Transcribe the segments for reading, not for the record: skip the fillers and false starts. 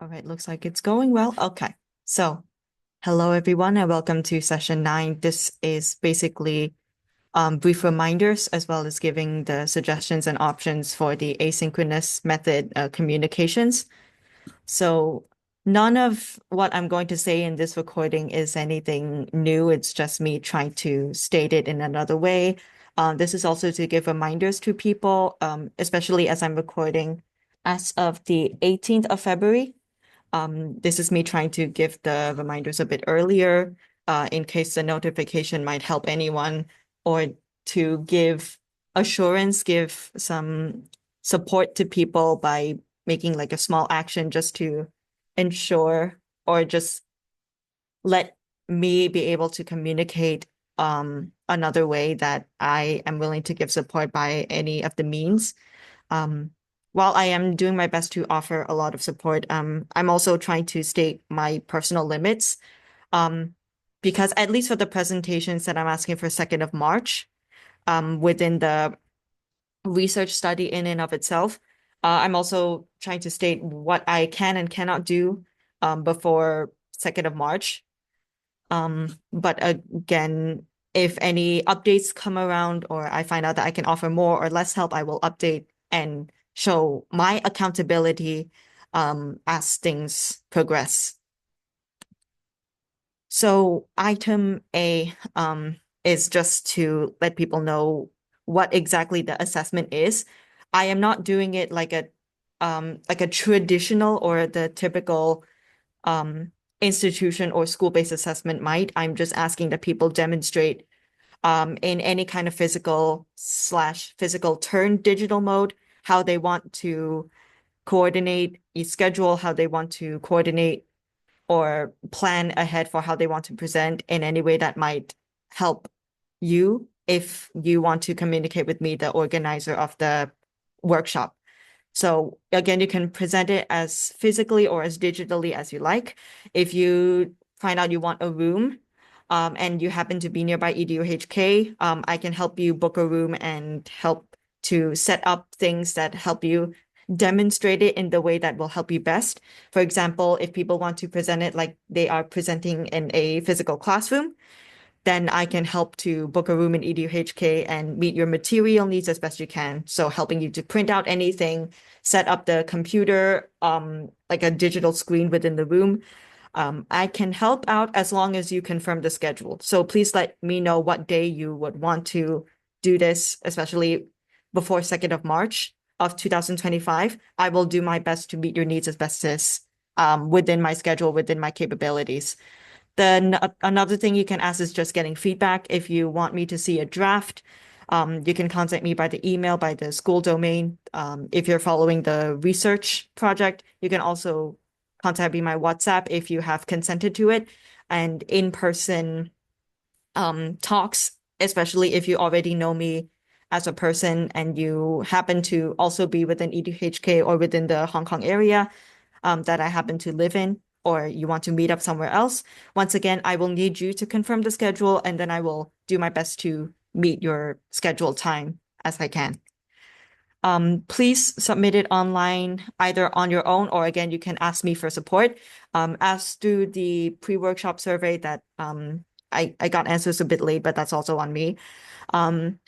All right, looks like it's going well. Okay, so hello everyone and welcome to session 9. This is basically brief reminders as well as giving the suggestions and options for the asynchronous method communications. So none of what I'm going to say in this recording is anything new. It's just me trying to state it in another way. This is also to give reminders to people, especially as I'm recording as of the 18th of February. This is me trying to give the reminders a bit earlier, in case the notification might help anyone, or to give assurance, give some support to people by making like a small action just to ensure or just let me be able to communicate another way that I am willing to give support by any of the means. Um, while I am doing my best to offer a lot of support, I'm also trying to state my personal limits. Um, because at least for the presentations that I'm asking for 2nd of March, within the research study in and of itself, I'm also trying to state what I can and cannot do before 2nd of March. But again, if any updates come around or I find out that I can offer more or less help, I will update and show my accountability as things progress. So item A is just to let people know what exactly the assessment is. I am not doing it like a traditional or the typical institution or school-based assessment might. I'm just asking that people demonstrate in any kind of physical turn digital mode, how they want to coordinate a schedule, how they want to coordinate or plan ahead for how they want to present in any way that might help you if you want to communicate with me, the organizer of the workshop. So again, you can present it as physically or as digitally as you like. If you find out you want a room, and you happen to be nearby EdUHK, I can help you book a room and help to set up things that help you demonstrate it in the way that will help you best. For example, if people want to present it like they are presenting in a physical classroom, then I can help to book a room in EdUHK and meet your material needs as best you can. So helping you to print out anything, set up the computer, like a digital screen within the room. I can help out as long as you confirm the schedule. So please let me know what day you would want to do this, especially before 2nd of March of 2025. I will do my best to meet your needs as best as within my schedule, within my capabilities. Then another thing you can ask is just getting feedback. If you want me to see a draft, you can contact me by the email, by the school domain. If you're following the research project, you can also contact me by WhatsApp if you have consented to it. And in-person talks, especially if you already know me as a person and you happen to also be within EdUHK or within the Hong Kong area that I happen to live in, or you want to meet up somewhere else. Once again, I will need you to confirm the schedule, and then I will do my best to meet your scheduled time as I can. Please submit it online, either on your own, or again, you can ask me for support. As to the pre-workshop survey that I got answers a bit late, but that's also on me.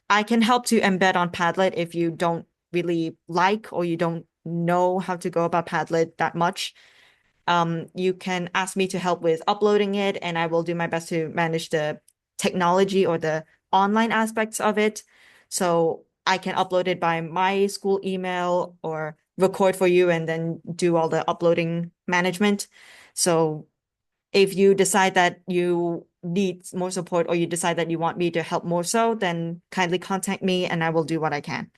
I can help to embed on Padlet if you don't really like or you don't know how to go about Padlet that much. You can ask me to help with uploading it, and I will do my best to manage the technology or the online aspects of it. So I can upload it by my school email or record for you and then do all the uploading management. So if you decide that you need more support or you decide that you want me to help more so, then kindly contact me and I will do what I can.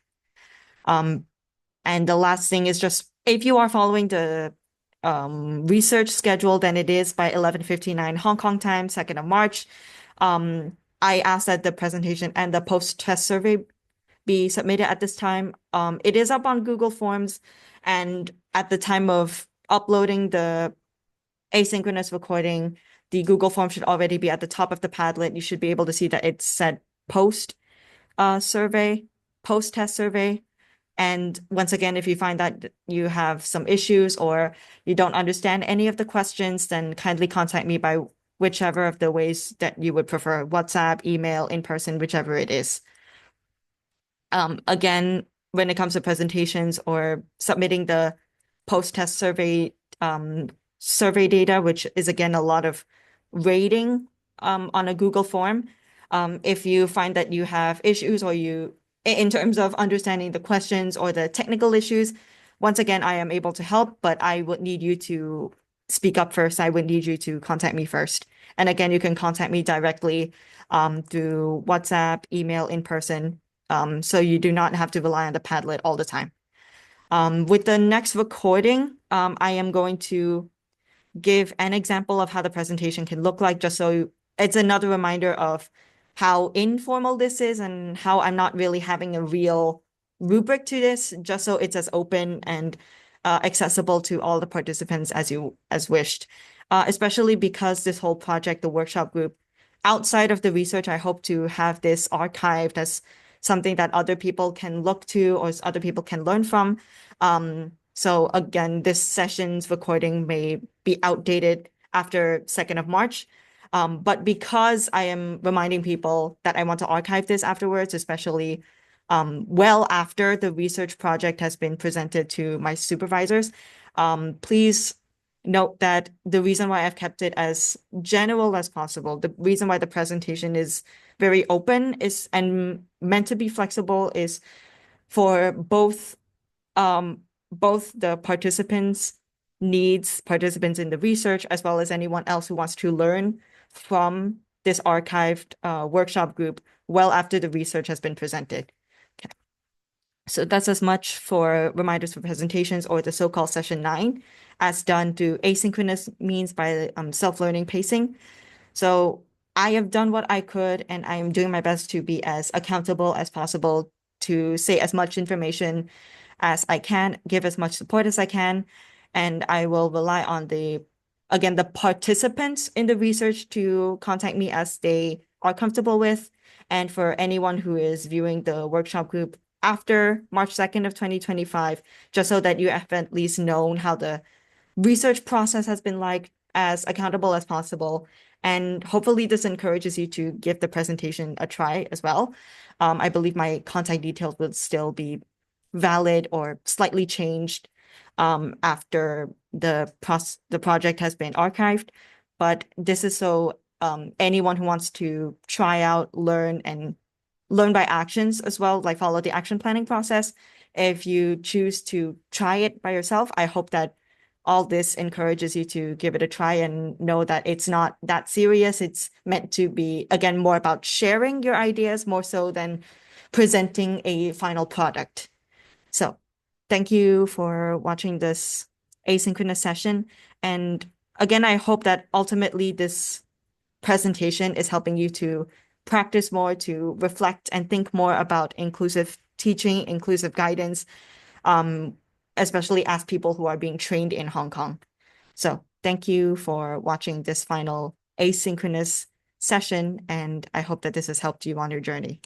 And the last thing is just if you are following the research schedule, then it is by 11:59 Hong Kong time, 2nd of March. I asked that the presentation and the post-test survey be submitted at this time. It is up on Google Forms, and at the time of uploading the asynchronous recording, the Google form should already be at the top of the Padlet. You should be able to see that it said post survey, post-test survey. And once again, if you find that you have some issues or you don't understand any of the questions, then kindly contact me by whichever of the ways that you would prefer, WhatsApp, email, in person, whichever it is. Again, when it comes to presentations or submitting the post-test survey data, which is again a lot of rating on a Google form. If you find that you have issues or in terms of understanding the questions or the technical issues, once again, I am able to help, but I would need you to speak up first. I would need you to contact me first. And again, you can contact me directly through WhatsApp, email, in person. So you do not have to rely on the Padlet all the time. With the next recording, I am going to give an example of how the presentation can look like, just so it's another reminder of how informal this is and how I'm not really having a real rubric to this, just so it's as open and accessible to all the participants as wished. Especially because this whole project, the workshop group, outside of the research, I hope to have this archived as something that other people can look to or other people can learn from. So again, this session's recording may be outdated after 2nd of March. But because I am reminding people that I want to archive this afterwards, especially well after the research project has been presented to my supervisors, please note that the reason why I've kept it as general as possible, the reason why the presentation is very open and meant to be flexible is for both the participants in the research, as well as anyone else who wants to learn from this archived workshop group well after the research has been presented. Okay. So that's as much for reminders for presentations or the so-called session 9, as done through asynchronous means by self-learning pacing. So I have done what I could, and I am doing my best to be as accountable as possible to say as much information as I can, give as much support as I can, and I will rely on the participants in the research to contact me as they are comfortable with. And for anyone who is viewing the workshop group after March 2nd of 2025, just so that you have at least known how the research process has been like, as accountable as possible. And hopefully this encourages you to give the presentation a try as well. I believe my contact details will still be valid or slightly changed after the project has been archived. But this is so anyone who wants to try out, learn by actions as well, like follow the action planning process. If you choose to try it by yourself, I hope that all this encourages you to give it a try and know that it's not that serious. It's meant to be, again, more about sharing your ideas more so than presenting a final product. So thank you for watching this asynchronous session. And again, I hope that ultimately this presentation is helping you to practice more, to reflect and think more about inclusive teaching, inclusive guidance, especially as people who are being trained in Hong Kong. So thank you for watching this final asynchronous session, and I hope that this has helped you on your journey.